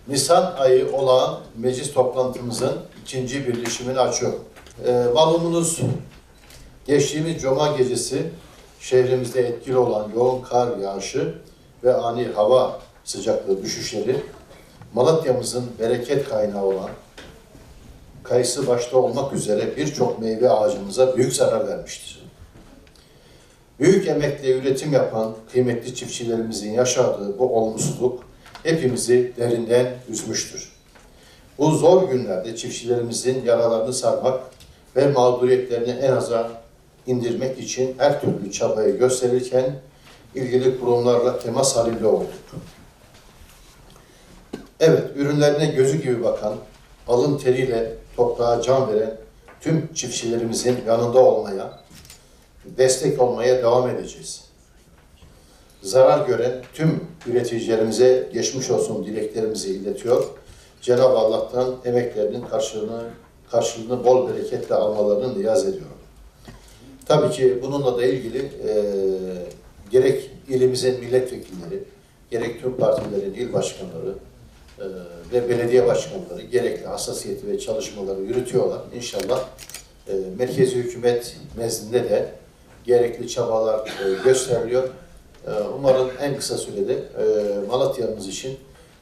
Nisan ayı olağan meclis toplantımızın ikinci birleşimini açıyorum. Malumunuz geçtiğimiz Cuma gecesi şehrimizde etkili olan yoğun kar yağışı ve ani hava sıcaklığı düşüşleri Malatya'mızın bereket kaynağı olan kayısı başta olmak üzere birçok meyve ağacımıza büyük zarar vermiştir. Büyük emekle üretim yapan kıymetli çiftçilerimizin yaşadığı bu olumsuzluk hepimizi derinden üzmüştür. Bu zor günlerde çiftçilerimizin yaralarını sarmak ve mağduriyetlerini en aza indirmek için her türlü çabayı gösterirken ilgili kurumlarla temas halinde olduk. Evet, ürünlerine gözü gibi bakan, alın teriyle toprağa can veren tüm çiftçilerimizin yanında olmaya, destek olmaya devam edeceğiz. Zarar gören tüm üreticilerimize geçmiş olsun dileklerimizi iletiyor. Cenab-ı Allah'tan emeklerinin karşılığını bol bereketle almalarını niyaz ediyorum. Tabii ki bununla da ilgili gerek ilimizin milletvekilleri, gerek tüm partilerin il başkanları ve belediye başkanları gerekli hassasiyeti ve çalışmaları yürütüyorlar. İnşallah merkezi hükümet nezdinde de gerekli çabalar gösteriliyor. Umarım en kısa sürede Malatya'mız için,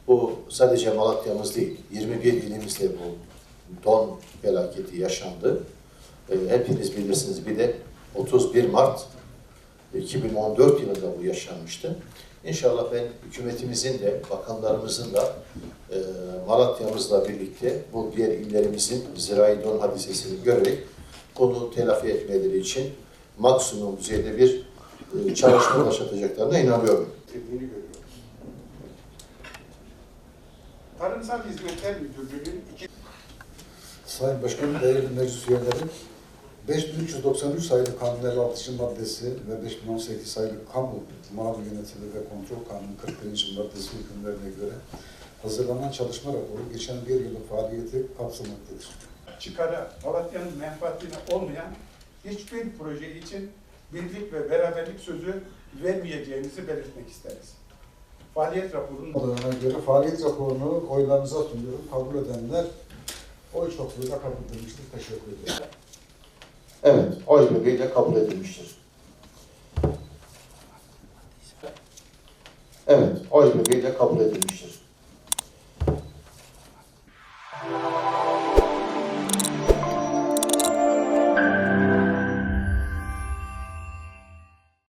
bu sadece Malatya'mız değil, 21 ilimizde bu don felaketi yaşandı. Hepiniz bilirsiniz, bir de 31 Mart 2014 yılında bu yaşanmıştı. İnşallah ben hükümetimizin de, bakanlarımızın da Malatya'mızla birlikte bu diğer illerimizin zirai don hadisesini görerek bunu telafi etmeleri için maksimum düzeyde bir çalışma başlatacaklarına inanıyorum. Tarımsal Hizmetler Müdürlüğü'nün Sayın Başkanım, değerli meclis üyeleri, 5393 sayılı Kanun 56. maddesi ve 5018 sayılı Kamu Mal Yönetimi ve Kontrol Kanunu 41. maddesi hükümlerine göre hazırlanan çalışma raporu geçen bir yılın faaliyeti kapsamaktadır. çıkara, Malatya'nın menfaatine olmayan hiçbir proje için birlik ve beraberlik sözü vermeyeceğimizi belirtmek isteriz. Faaliyet raporunun göre faaliyet raporunu oylarınıza sunuyorum. Kabul edenler oy çokluğuyla kabul edilmiştir. Teşekkür ederim. Evet, oy birliğiyle kabul edilmiştir. Evet, oy birliğiyle kabul edilmiştir.